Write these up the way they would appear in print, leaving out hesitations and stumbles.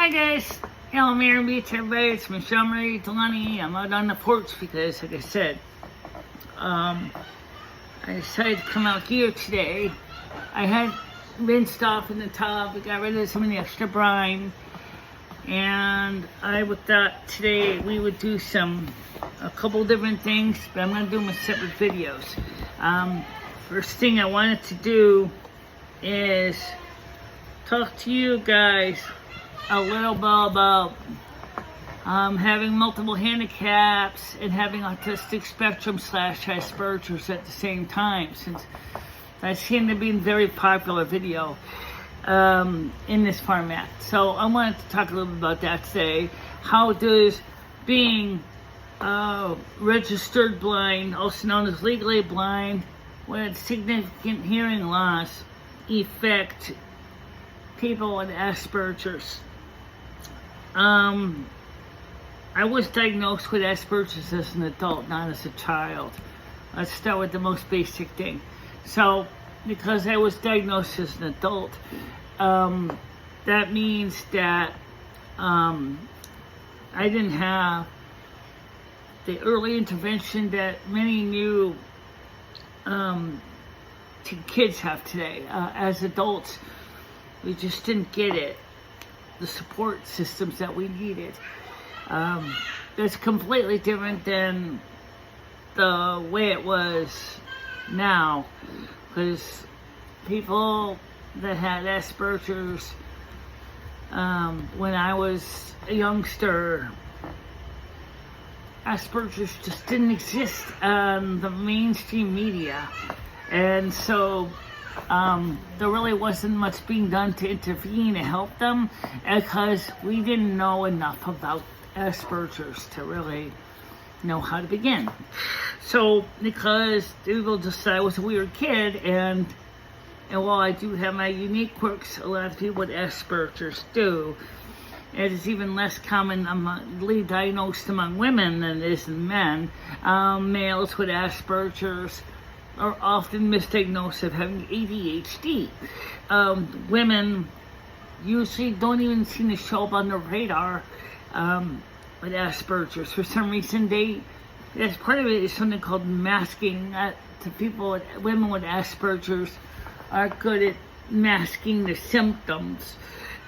Hi guys, hello, Mary Beach, everybody. It's MicheleMarieDalene. I'm out on the porch because, like I said, I decided to come out here today. I had rinsed off in the tub, I got rid of some of the extra brine, and I thought today we would do a couple different things, but I'm going to do them in separate videos. First thing I wanted to do is talk to you guys a little bit about having multiple handicaps and having autistic spectrum / Aspergers at the same time, since that seemed to be a very popular video in this format. So I wanted to talk a little bit about that today. How does being registered blind, also known as legally blind, with significant hearing loss, affect people with Aspergers? I was diagnosed with Asperger's as an adult, not as a child. Let's start with the most basic thing. So, because I was diagnosed as an adult, that means that I didn't have the early intervention that many new kids have today. As adults, we just didn't get it. The support systems that we needed. It's completely different than the way it was now, because people that had Asperger's when I was a youngster, Asperger's just didn't exist on the mainstream media, and so there really wasn't much being done to intervene and help them, because we didn't know enough about Asperger's to really know how to begin. So, because people just said I was a weird kid, and while I do have my unique quirks, a lot of people with Asperger's do. It is even less commonly diagnosed among women than it is in men. Males with Asperger's are often misdiagnosed of having ADHD. Women usually don't even seem to show up on the radar with Asperger's. For some reason, that's part of it is something called masking. Women with Asperger's are good at masking the symptoms.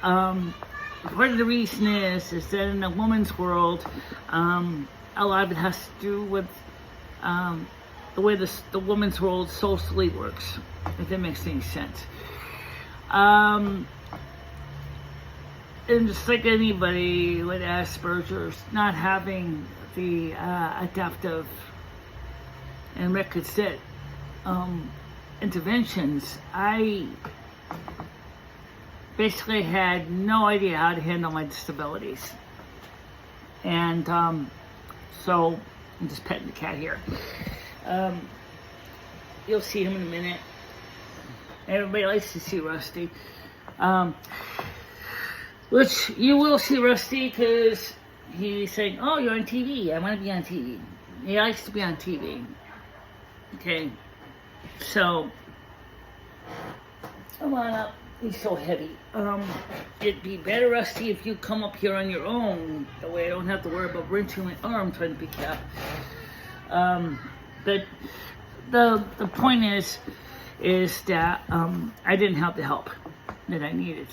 Part of the reason is that in the woman's world, a lot of it has to do with the way the woman's world socially works, if that makes any sense. And just like anybody with Asperger's, not having the adaptive and requisite interventions, I basically had no idea how to handle my disabilities. And so I'm just petting the cat here. You'll see him in a minute. Everybody likes to see Rusty. Which you will see Rusty, because he's saying, oh, you're on TV. I want to be on TV. He likes to be on TV. Okay. So, come on up. He's so heavy. It'd be better, Rusty, if you come up here on your own. That way I don't have to worry about wrenching my arm trying to pick you up. But the point is that I didn't have the help that I needed.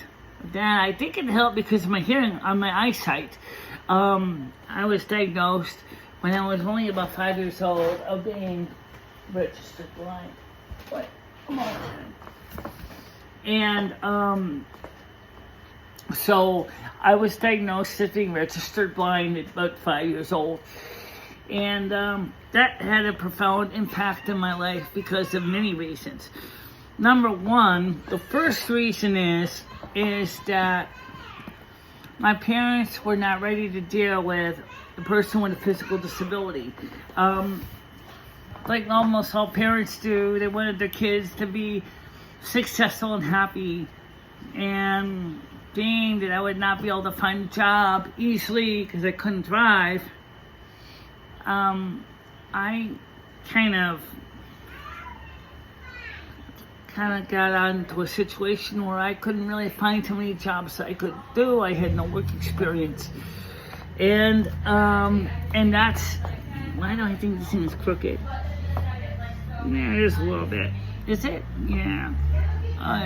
Then I think it helped because of my hearing, on my eyesight. I was diagnosed when I was only about 5 years old of being registered blind. What? Come on. And so I was diagnosed as being registered blind at about 5 years old. And that had a profound impact in my life because of many reasons. Number one, the first reason is that my parents were not ready to deal with a person with a physical disability. Like almost all parents do, they wanted their kids to be successful and happy. And being that I would not be able to find a job easily because I couldn't drive, I kind of kind of got onto a situation where I couldn't really find too many jobs I could do. I had no work experience. And that's, why do I think this thing is crooked? Yeah, it is a little bit. Is it? Yeah.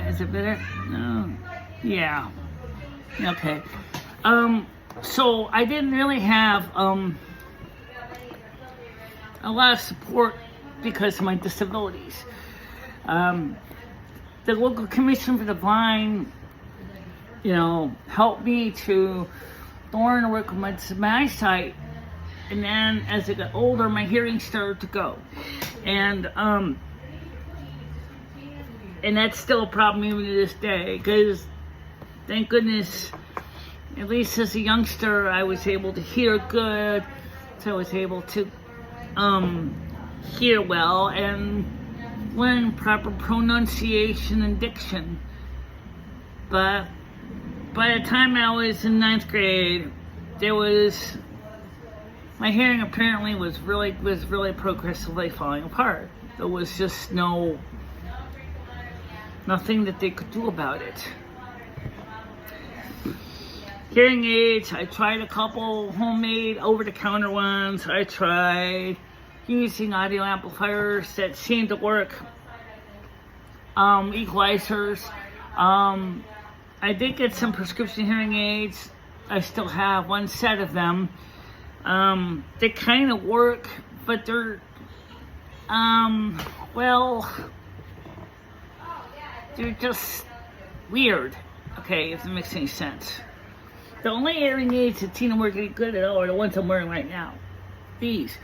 Is it better? No. Yeah. Okay. So I didn't really have a lot of support because of my disabilities. The local commission for the blind, helped me to learn to work with my eyesight, and then as I got older, my hearing started to go, and that's still a problem even to this day. Because thank goodness, at least as a youngster, I was able to hear good, so I was able to hear well and learn proper pronunciation and diction. But by the time I was in 9th grade, my hearing apparently was really progressively falling apart. There was just nothing that they could do about it. Hearing aids, I tried a couple homemade over-the-counter ones. I tried using audio amplifiers that seemed to work. Equalizers. I did get some prescription hearing aids. I still have one set of them. They kind of work, but they're, they're just weird. Okay, if it makes any sense. The only hearing aids that seem to work any good at all are the ones I'm wearing right now. These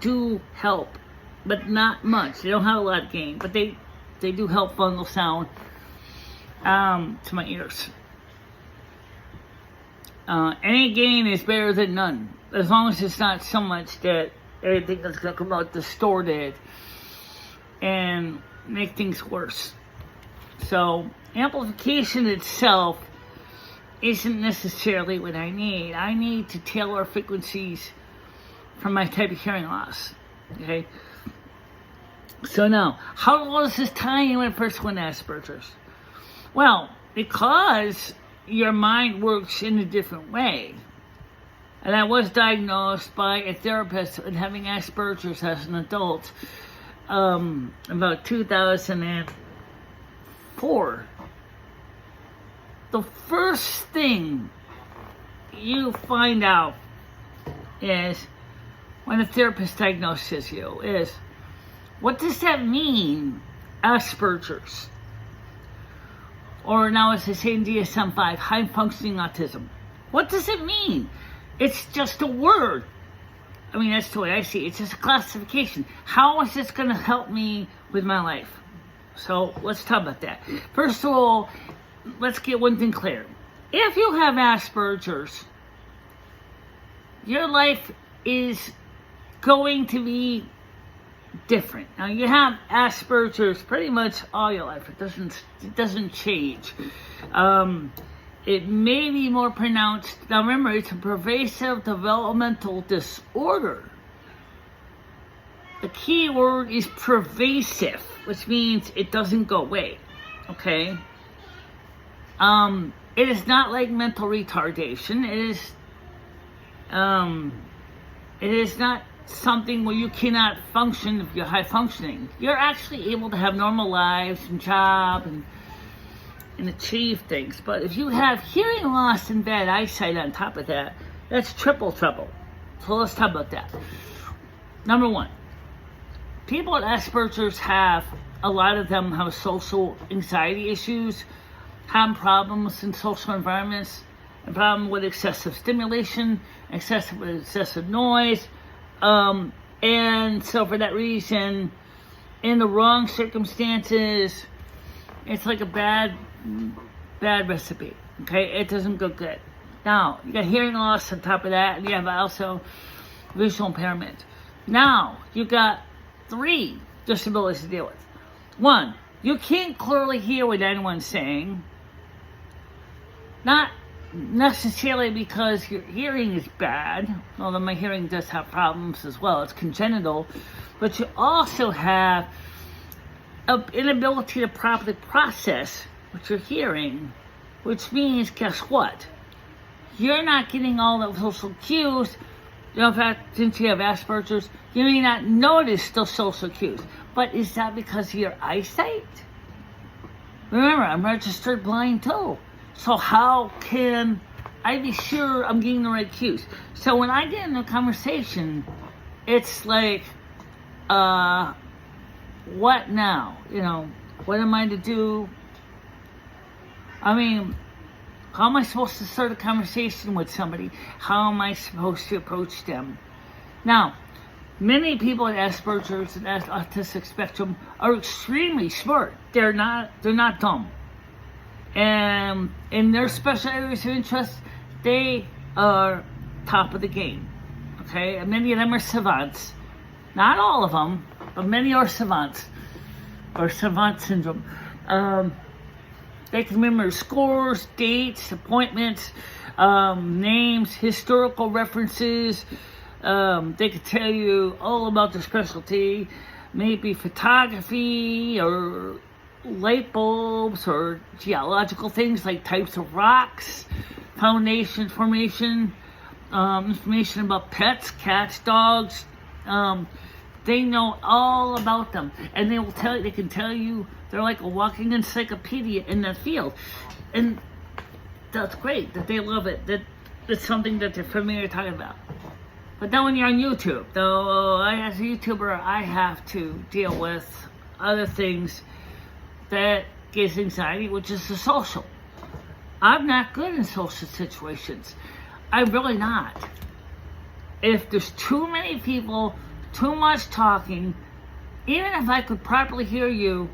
do help, but not much. They don't have a lot of gain, but they do help fungal sound to my ears. Any gain is better than none, as long as it's not so much that everything is going to come out distorted and make things worse. So amplification itself isn't necessarily what I need. I need to tailor frequencies for my type of hearing loss. Okay? So now, how does this tie in with a person with Asperger's? Well, because your mind works in a different way. And I was diagnosed by a therapist with having Asperger's as an adult about 2004. The first thing you find out is when a therapist diagnoses you is, what does that mean, Asperger's? Or now as they say in DSM-5, high-functioning autism. What does it mean? It's just a word. I mean, that's the way I see it. It's just a classification. How is this going to help me with my life? So let's talk about that. First of all, let's get one thing clear. If you have Asperger's, your life is going to be different. Now, you have Asperger's pretty much all your life. It doesn't change. It may be more pronounced. Now, remember, it's a pervasive developmental disorder. The key word is pervasive, which means it doesn't go away. Okay? It is not like mental retardation. It is not something where you cannot function if you're high functioning. You're actually able to have normal lives and job and achieve things. But if you have hearing loss and bad eyesight on top of that, that's triple trouble. So let's talk about that. Number one, people with Asperger's a lot of them have social anxiety issues, have problems in social environments, a problem with excessive stimulation, excessive noise, and so for that reason, in the wrong circumstances, it's like a bad recipe. Okay, it doesn't go good. Now you got hearing loss on top of that, and you have also visual impairment. Now you got 3 disabilities to deal with. 1, you can't clearly hear what anyone's saying. Not necessarily because your hearing is bad, although my hearing does have problems as well. It's congenital. But you also have inability to properly process what you're hearing, which means, guess what? You're not getting all the social cues. In fact, since you have Asperger's, you may not notice the social cues. But is that because of your eyesight? Remember, I'm registered blind too. So how can I be sure I'm getting the right cues? So when I get in a conversation, it's like, what now? What am I to do? I mean, how am I supposed to start a conversation with somebody? How am I supposed to approach them? Now, many people with Asperger's and autistic spectrum are extremely smart. They're not dumb. And in their special areas of interest, they are top of the game. Okay? And many of them are savants. Not all of them, but many are savants. Or savant syndrome. They can remember scores, dates, appointments, names, historical references. They could tell you all about their specialty, maybe photography or light bulbs or geological things like types of rocks, foundation formation, information about pets, cats, dogs. They know all about them, and they can tell you they're like a walking encyclopedia in that field, and that's great that they love it. That it's something that they're familiar talking about. But then when you're on YouTube, though, as a YouTuber, I have to deal with other things that gives anxiety, which is the social. I'm not good in social situations. I'm really not. If there's too many people, too much talking, even if I could properly hear you,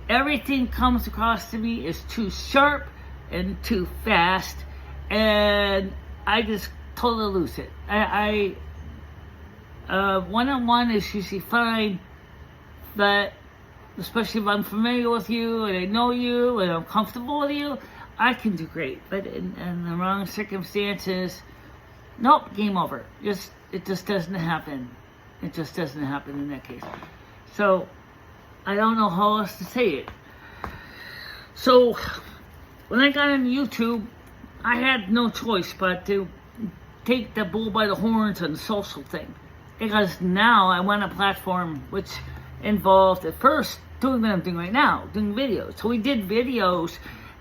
everything comes across to me as too sharp and too fast, and I just totally lose it. One-on-one is usually fine, but especially if I'm familiar with you and I know you and I'm comfortable with you, I can do great. But in the wrong circumstances, nope, game over. It just doesn't happen. It just doesn't happen in that case. So I don't know how else to say it. So when I got on YouTube, I had no choice but to take the bull by the horns on the social thing. Because now I want a platform which involved at first doing what I'm doing right now, doing videos. So we did videos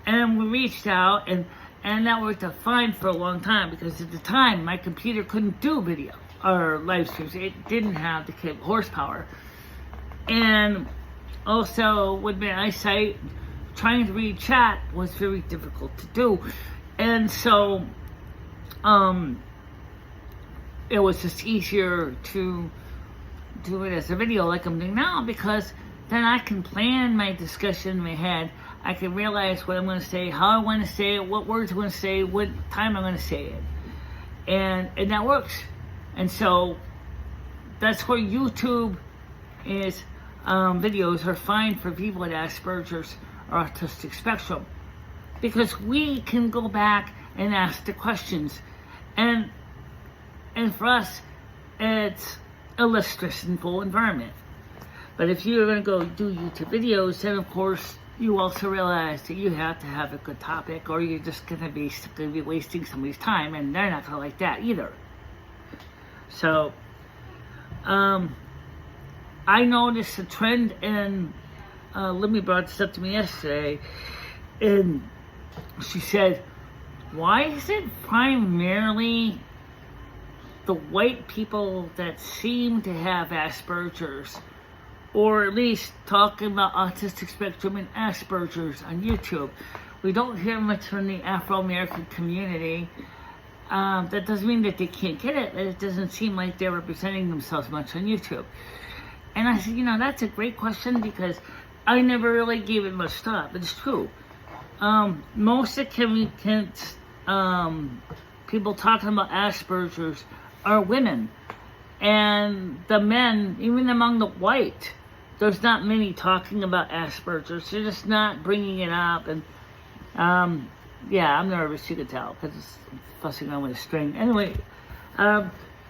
and we reached out and that worked out fine for a long time because at the time my computer couldn't do video or live streams. It didn't have the cable horsepower. And also with my eyesight, trying to read chat was very difficult to do. And so it was just easier to do it as a video like I'm doing now, because then I can plan my discussion in my head. I can realize what I'm going to say, how I want to say it, what words I'm going to say, what time I'm going to say it. And that works. And so that's where YouTube is, videos are fine for people with Asperger's or autistic spectrum, because we can go back and ask the questions. And for us, it's a less stressful environment. But if you're going to go do YouTube videos, then of course you also realize that you have to have a good topic, or you're just going to be wasting somebody's time, and they're not going to like that either. So, I noticed a trend in, Libby brought this up to me yesterday, and she said, why is it primarily the white people that seem to have Asperger's, or at least talking about autistic spectrum and Asperger's on YouTube? We don't hear much from the Afro-American community. That doesn't mean that they can't get it, but it doesn't seem like they're representing themselves much on YouTube. And I said, that's a great question, because I never really gave it much thought, but it's true. Most significant people talking about Asperger's are women. And the men, even among the white, there's not many talking about Asperger's. They're just not bringing it up. And, yeah, I'm nervous, you can tell, because it's fussing around with a string. Anyway,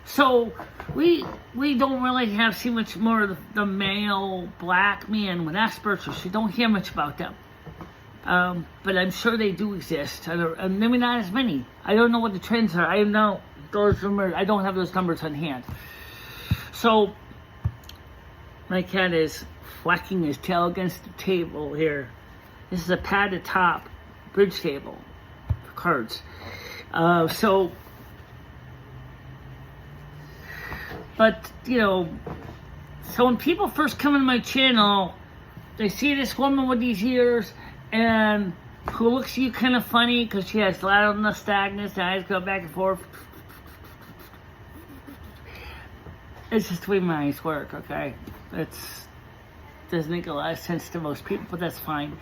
So we don't really have see much more of the male black man with Asperger's. You don't hear much about them. But I'm sure they do exist. And maybe not as many. I don't know what the trends are. I know those numbers. I don't have those numbers on hand. So my cat is whacking his tail against the table here. This is a padded top bridge table for cards. But, you know, so when people first come into my channel, they see this woman with these ears and who looks at you kind of funny because she has a lot of nystagmus, the eyes go back and forth. It's just the way my eyes work, okay? Doesn't make a lot of sense to most people, but that's fine.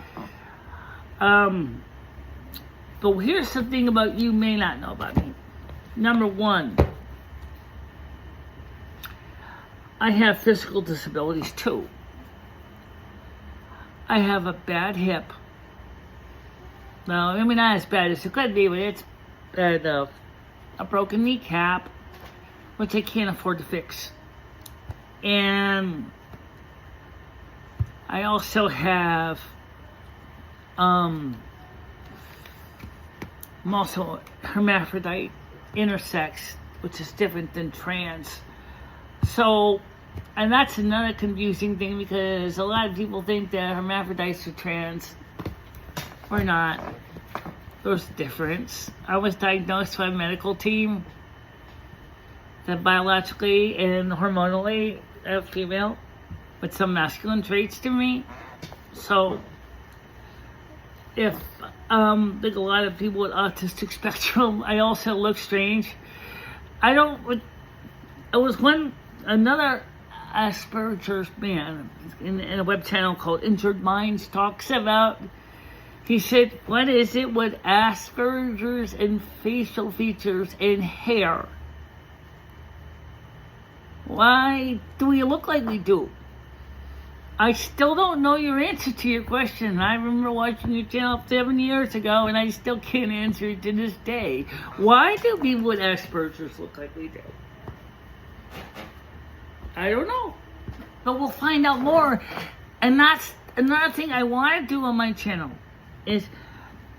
But here's something about you may not know about me. Number one, I have physical disabilities too. I have a bad hip. Well, I mean, not as bad as it could be, but it's bad enough. A broken kneecap, which I can't afford to fix. And I also have, I'm also hermaphrodite, intersex, which is different than trans. So, and that's another confusing thing because a lot of people think that hermaphrodites are trans. We're not. There's a difference. I was diagnosed by a medical team that biologically and hormonally a female with some masculine traits to me. So, if like a lot of people with autistic spectrum, I also look strange. I don't. It was another Asperger's man in a web channel called Injured Minds talks about. He said, "What is it with Asperger's and facial features and hair? Why do we look like we do?" I still don't know your answer to your question. I remember watching your channel 7 years ago, and I still can't answer it to this day. Why do people with Asperger's look like we do? I don't know. But we'll find out more. And that's another thing I want to do on my channel is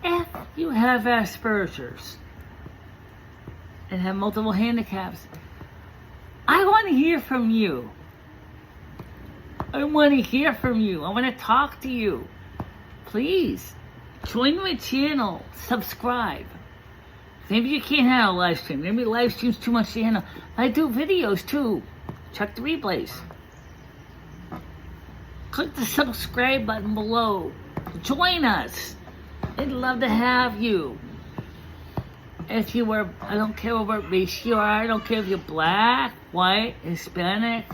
if you have Asperger's and have multiple handicaps, I want to hear from you. I want to hear from you. I want to talk to you. Please, join my channel. Subscribe. Maybe you can't handle a live stream. Maybe live stream's too much to handle. I do videos too. Check the replays. Click the subscribe button below. Join us. I'd love to have you. If you were, I don't care what race you are. I don't care if you're black, white, Hispanic,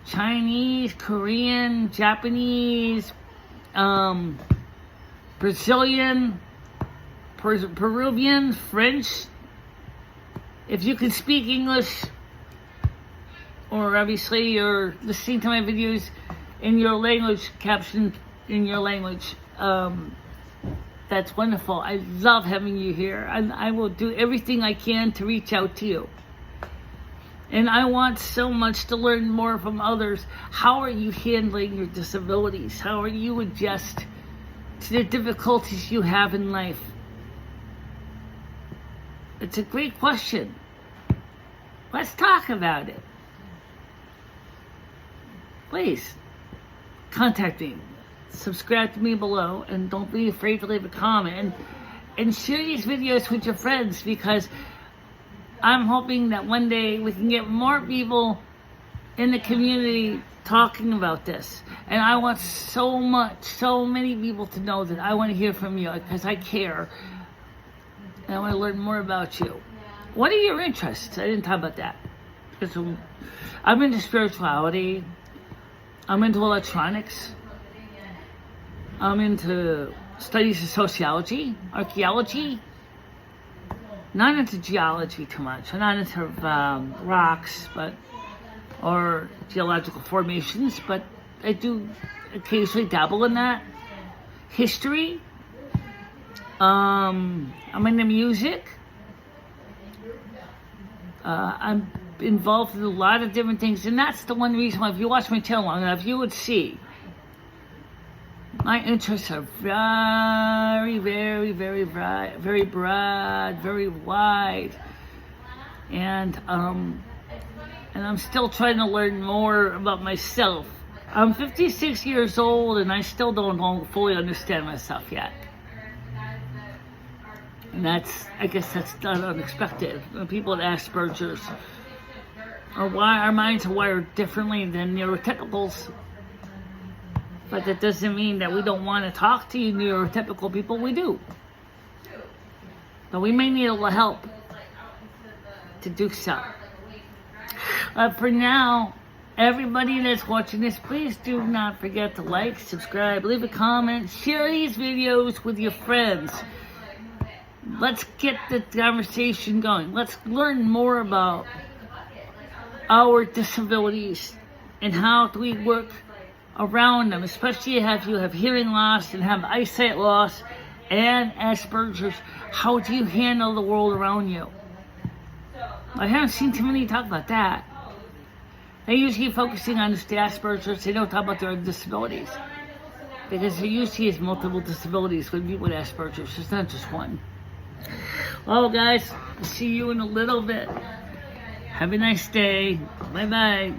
Chinese, Korean, Japanese, Brazilian, Peruvian, French. If you can speak English, or obviously you're listening to my videos in your language, captioned in your language, that's wonderful. I love having you here, and I will do everything I can to reach out to you. And I want so much to learn more from others. How are you handling your disabilities? How are you adjust to the difficulties you have in life? It's a great question. Let's talk about it. Please, contact me. Subscribe to me below, and don't be afraid to leave a comment. And share these videos with your friends, because I'm hoping that one day we can get more people in the community talking about this. And I want so many people to know that I want to hear from you, because I care. And I want to learn more about you. What are your interests? I didn't talk about that. Because I'm into spirituality. I'm into electronics. I'm into studies of sociology, archaeology. Not into geology too much. I'm not into rocks, or geological formations, but I do occasionally dabble in that. History. I'm into music. I'm involved in a lot of different things, and that's the one reason why, if you watch my channel long enough, you would see my interests are very, very, very broad, very wide, and I'm still trying to learn more about myself. I'm 56 years old, and I still don't fully understand myself yet. And I guess that's not unexpected. People with Aspergers, or why our minds are wired differently than neurotypicals. But that doesn't mean that we don't want to talk to you neurotypical people. We do. But we may need a little help to do so. For now, everybody that's watching this, please do not forget to like, subscribe, leave a comment, share these videos with your friends. Let's get the conversation going. Let's learn more about our disabilities and how do we work around them, especially if you have hearing loss and have eyesight loss and Asperger's. How do you handle the world around you? I haven't seen too many talk about that. They usually focusing on the Asperger's. They don't talk about their disabilities, because there usually is multiple disabilities with people with Asperger's. It's not just one. Well, guys, see you in a little bit. Have a nice day. Bye-bye.